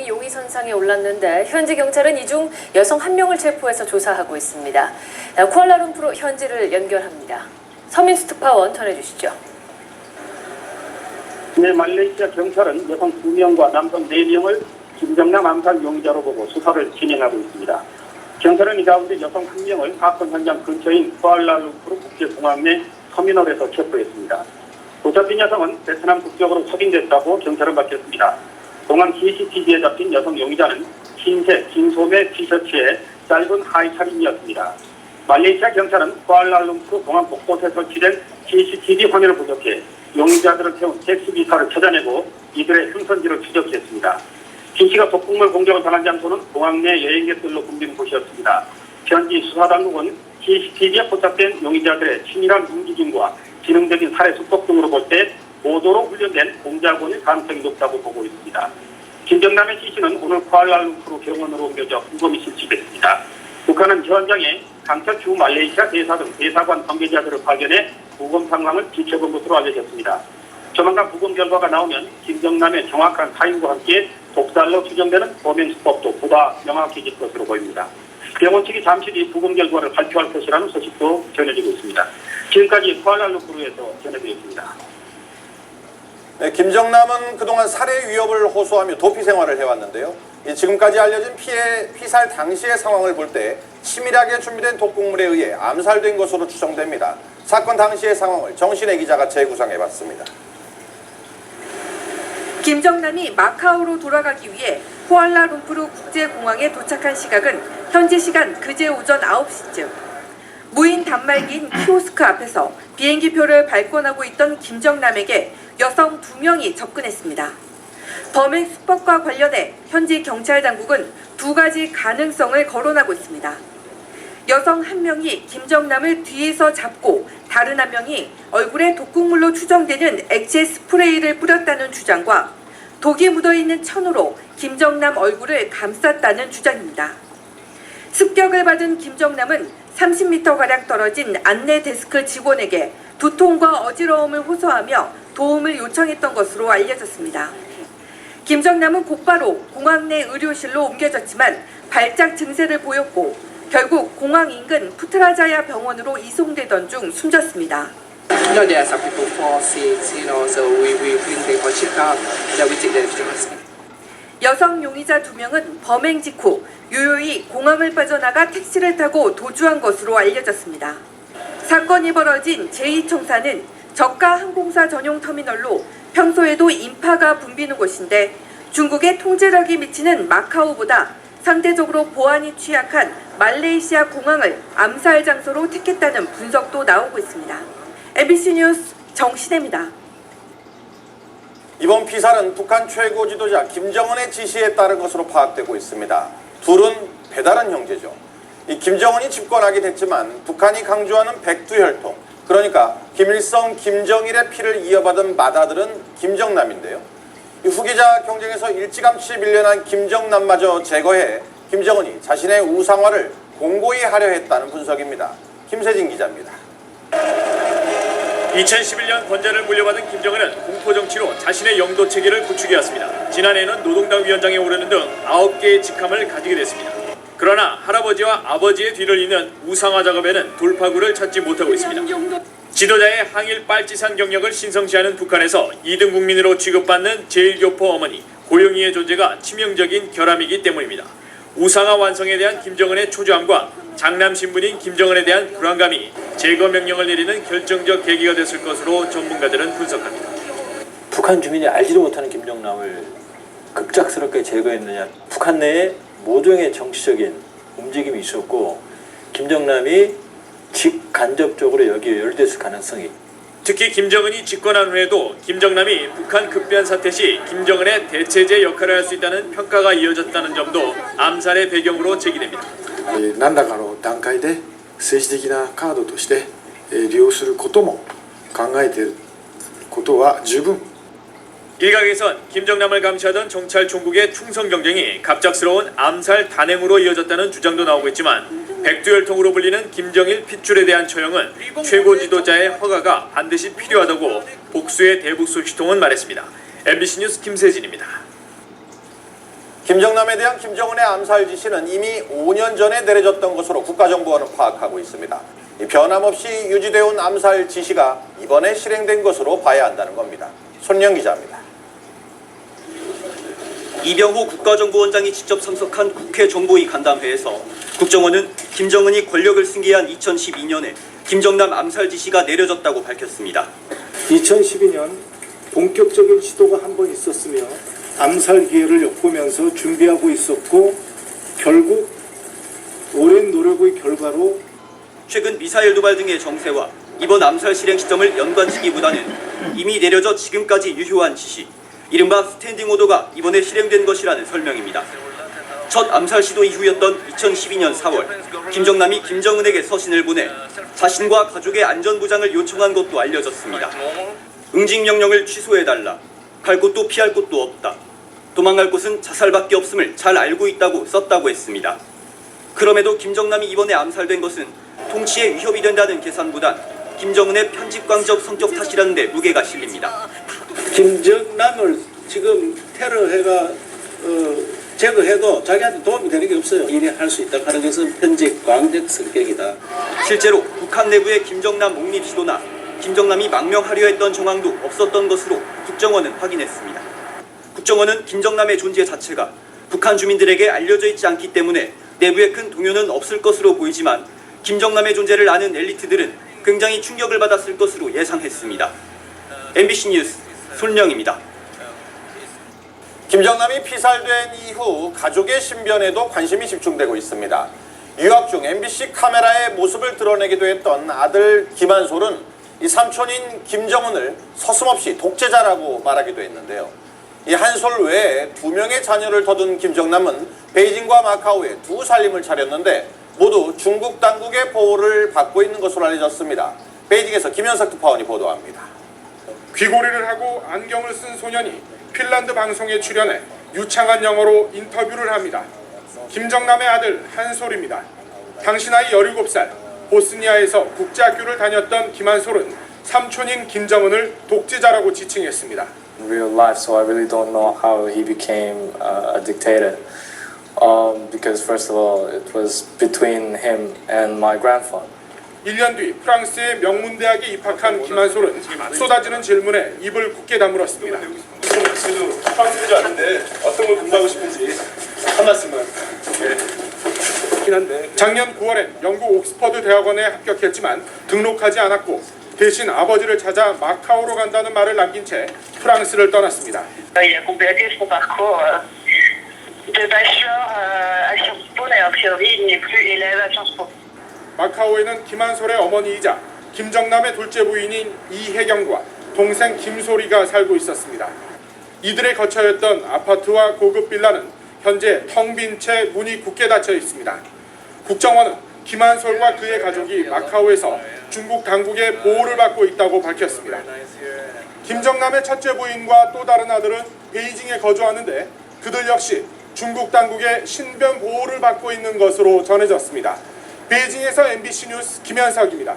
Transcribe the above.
4명이 용의선상에 올랐는데 현지 경찰은 이 중 여성 1명을 체포해서 조사하고 있습니다. 쿠알라룸푸르 현지를 연결합니다. 서민수 특파원 전해주시죠. 네, 말레이시아 경찰은 여성 2명과 남성 4명을 김정남 암살 용의자로 보고 수사를 진행하고 있습니다. 경찰은 이 가운데 여성 1명을 사건 현장 근처인 쿠알라룸푸르 국제공항 내 터미널에서 체포했습니다. 도착된 여성은 베트남 국적으로 확인됐다고 경찰은 밝혔습니다. 공항 CCTV에 잡힌 여성 용의자는 흰색 긴 소매 티셔츠에 짧은 하의 차림이었습니다. 말레이시아 경찰은 쿠알라룸푸르 공항 곳곳에 설치된 CCTV 화면을 분석해 용의자들을 태운 택시기사를 찾아내고 이들의 행선지를 추적했습니다. 김 씨가 독극물 공격을 당한 장소는 공항 내 여행객들로 붐비는 곳이었습니다. 현지 수사당국은 CCTV에 포착된 용의자들의 치밀한 움직임과 지능적인 살해 수법 등으로 볼 때 고도로 훈련된 공작원일 가능성이 높다고 보고 있습니다. 김정남의 시신은 오늘 쿠알라룸푸르 병원으로 옮겨져 후검이 실시됐습니다. 북한은 현장에 강철 추 말레이시아 대사 등 대사관 관계자들을 발견해 부검 상황을 지켜본 것으로 알려졌습니다. 조만간 부검 결과가 나오면 김정남의 정확한 사인과 함께 독살로 추정되는 범행 수법도 보다 명확해질 것으로 보입니다. 병원 측이 잠시 뒤 부검 결과를 발표할 것이라는 소식도 전해지고 있습니다. 지금까지 쿠알라룸푸르에서 전해드렸습니다. 네, 김정남은 그동안 살해 위협을 호소하며 도피 생활을 해왔는데요. 지금까지 알려진 피살 당시의 상황을 볼 때 치밀하게 준비된 독극물에 의해 암살된 것으로 추정됩니다. 사건 당시의 상황을 정신의 기자가 재구성해봤습니다. 김정남이 마카오로 돌아가기 위해 쿠알라룸푸르 국제공항에 도착한 시각은 현지 시간 그제 오전 9시쯤. 무인 단말기인 키오스크 앞에서 비행기표를 발권하고 있던 김정남에게 여성 2명이 접근했습니다. 범행 수법과 관련해 현지 경찰 당국은 2가지 가능성을 거론하고 있습니다. 여성 1명이 김정남을 뒤에서 잡고 다른 1명이 얼굴에 독극물로 추정되는 액체 스프레이를 뿌렸다는 주장과 독이 묻어있는 천으로 김정남 얼굴을 감쌌다는 주장입니다. 습격을 받은 김정남은 30m가량 떨어진 안내 데스크 직원에게 두통과 어지러움을 호소하며 도움을 요청했던 것으로 알려졌습니다. 김정남은 곧바로 공항 내 의료실로 옮겨졌지만 발작 증세를 보였고 결국 공항 인근 푸트라자야 병원으로 이송되던 중 숨졌습니다. No, there are some people fall sick, so we bring them for check-up. Then we take them to the hospital. 여성 용의자 2명은 범행 직후 유유히 공항을 빠져나가 택시를 타고 도주한 것으로 알려졌습니다. 사건이 벌어진 제2청사는 저가 항공사 전용 터미널로 평소에도 인파가 붐비는 곳인데 중국의 통제력이 미치는 마카오보다 상대적으로 보안이 취약한 말레이시아 공항을 암살 장소로 택했다는 분석도 나오고 있습니다. MBC 뉴스 정신혜입니다. 이번 피살은 북한 최고 지도자 김정은의 지시에 따른 것으로 파악되고 있습니다. 둘은 배다른 형제죠. 이 김정은이 집권하게 됐지만 북한이 강조하는 백두혈통, 그러니까 김일성, 김정일의 피를 이어받은 맏아들은 김정남인데요. 이 후계자 경쟁에서 일찌감치 밀려난 김정남마저 제거해 김정은이 자신의 우상화를 공고히 하려 했다는 분석입니다. 김세진 기자입니다. 2011년 권좌를 물려받은 김정은은 공포정치로 자신의 영도 체계를 구축해왔습니다. 지난해에는 노동당 위원장에 오르는 등 9개의 직함을 가지게 됐습니다. 그러나 할아버지와 아버지의 뒤를 잇는 우상화 작업에는 돌파구를 찾지 못하고 있습니다. 지도자의 항일 빨치산 경력을 신성시하는 북한에서 2등 국민으로 취급받는 제1교포 어머니 고영희의 존재가 치명적인 결함이기 때문입니다. 우상화 완성에 대한 김정은의 초조함과 장남 신분인 김정은에 대한 불안감이 제거 명령을 내리는 결정적 계기가 됐을 것으로 전문가들은 분석합니다. 북한 주민이 알지도 못하는 김정남을 급작스럽게 제거했느냐. 북한 내에 모종의 정치적인 움직임이 있었고 김정남이 직간접적으로 여기에 연루됐을 가능성이. 특히 김정은이 집권한 후에도 김정남이 북한 급변 사태 시 김정은의 대체제 역할을 할 수 있다는 평가가 이어졌다는 점도 암살의 배경으로 제기됩니다. 何らかの段階で政治的なカードとして利用することも考えていることは十分 일각에선 김정남을 감시하던 정찰 총국의 충성 경쟁이 갑작스러운 암살 단행으로 이어졌다는 주장도 나오고 있지만 백두혈통으로 불리는 김정일 핏줄에 대한 처형은 최고 지도자의 허가가 반드시 필요하다고 복수의 대북 소식통은 말했습니다. MBC 뉴스 김세진입니다. 김정남에 대한 김정은의 암살 지시는 이미 5년 전에 내려졌던 것으로 국가정보원은 파악하고 있습니다. 이 변함없이 유지되어 온 암살 지시가 이번에 실행된 것으로 봐야 한다는 겁니다. 손영 기자입니다. 이병호 국가정보원장이 직접 참석한 국회 정보위 간담회에서 국정원은 김정은이 권력을 승계한 2012년에 김정남 암살 지시가 내려졌다고 밝혔습니다. 2012년 본격적인 시도가 한 번 있었으며 암살 기회를 엿보면서 준비하고 있었고 결국 오랜 노력의 결과로 최근 미사일 도발 등의 정세와 이번 암살 실행 시점을 연관짓기보다는 이미 내려져 지금까지 유효한 지시, 이른바 스탠딩 오더가 이번에 실행된 것이라는 설명입니다. 첫 암살 시도 이후였던 2012년 4월, 김정남이 김정은에게 서신을 보내 자신과 가족의 안전보장을 요청한 것도 알려졌습니다. 응징 명령을 취소해달라. 갈 곳도 피할 곳도 없다. 도망갈 곳은 자살밖에 없음을 잘 알고 있다고 썼다고 했습니다. 그럼에도 김정남이 이번에 암살된 것은 통치에 위협이 된다는 계산보단 김정은의 편집광적 성격 탓이라는 데 무게가 실립니다. 김정남을 지금 테러해가 제거해도 자기한테 도움이 되는 게 없어요. 일이 할 수 있다 하는 것은 편집 광적 성격이다. 실제로 북한 내부의 김정남 목립 시도나 김정남이 망명하려 했던 정황도 없었던 것으로 국정원은 확인했습니다. 국정원은 김정남의 존재 자체가 북한 주민들에게 알려져 있지 않기 때문에 내부에 큰 동요는 없을 것으로 보이지만 김정남의 존재를 아는 엘리트들은 굉장히 충격을 받았을 것으로 예상했습니다. MBC 뉴스 손령입니다. 김정남이 피살된 이후 가족의 신변에도 관심이 집중되고 있습니다. 유학 중 MBC 카메라의 모습을 드러내기도 했던 아들 김한솔은 이 삼촌인 김정은을 서슴없이 독재자라고 말하기도 했는데요. 이 한솔 외에 2명의 자녀를 거둔 김정남은 베이징과 마카오에 두 살림을 차렸는데 모두 중국 당국의 보호를 받고 있는 것으로 알려졌습니다. 베이징에서 김현석 특파원이 보도합니다. 귀고리를 하고 안경을 쓴 소년이 핀란드 방송에 출연해 유창한 영어로 인터뷰를 합니다. 김정남의 아들 한솔입니다. 당시 나이 17살, 보스니아에서 국제학교를 다녔던 김한솔은 삼촌인 김정은을 독재자라고 지칭했습니다. Real life, so I really don't know how he became a dictator. Because first of all, it was between him and my grandfather. 1년 뒤 프랑스의 명문대학에 입학한 김한솔은 쏟아지는 질문에 입을 굳게 다물었습니다. 프랑스인지 아는데 어떤 걸 공부하고 싶은지 한 말씀만. 작년 9월엔 영국 옥스퍼드 대학원에 합격했지만 등록하지 않았고 대신 아버지를 찾아 마카오로 간다는 말을 남긴 채 프랑스를 떠났습니다. 마카오에는 김한솔의 어머니이자 김정남의 둘째 부인인 이혜경과 동생 김소리가 살고 있었습니다. 이들의 거처였던 아파트와 고급 빌라는 현재 텅 빈 채 문이 굳게 닫혀 있습니다. 국정원은 김한솔과 그의 가족이 마카오에서 중국 당국의 보호를 받고 있다고 밝혔습니다. 김정남의 첫째 부인과 또 다른 아들은 베이징에 거주하는데 그들 역시 중국 당국의 신변 보호를 받고 있는 것으로 전해졌습니다. 베이징에서 MBC 뉴스 김현석입니다.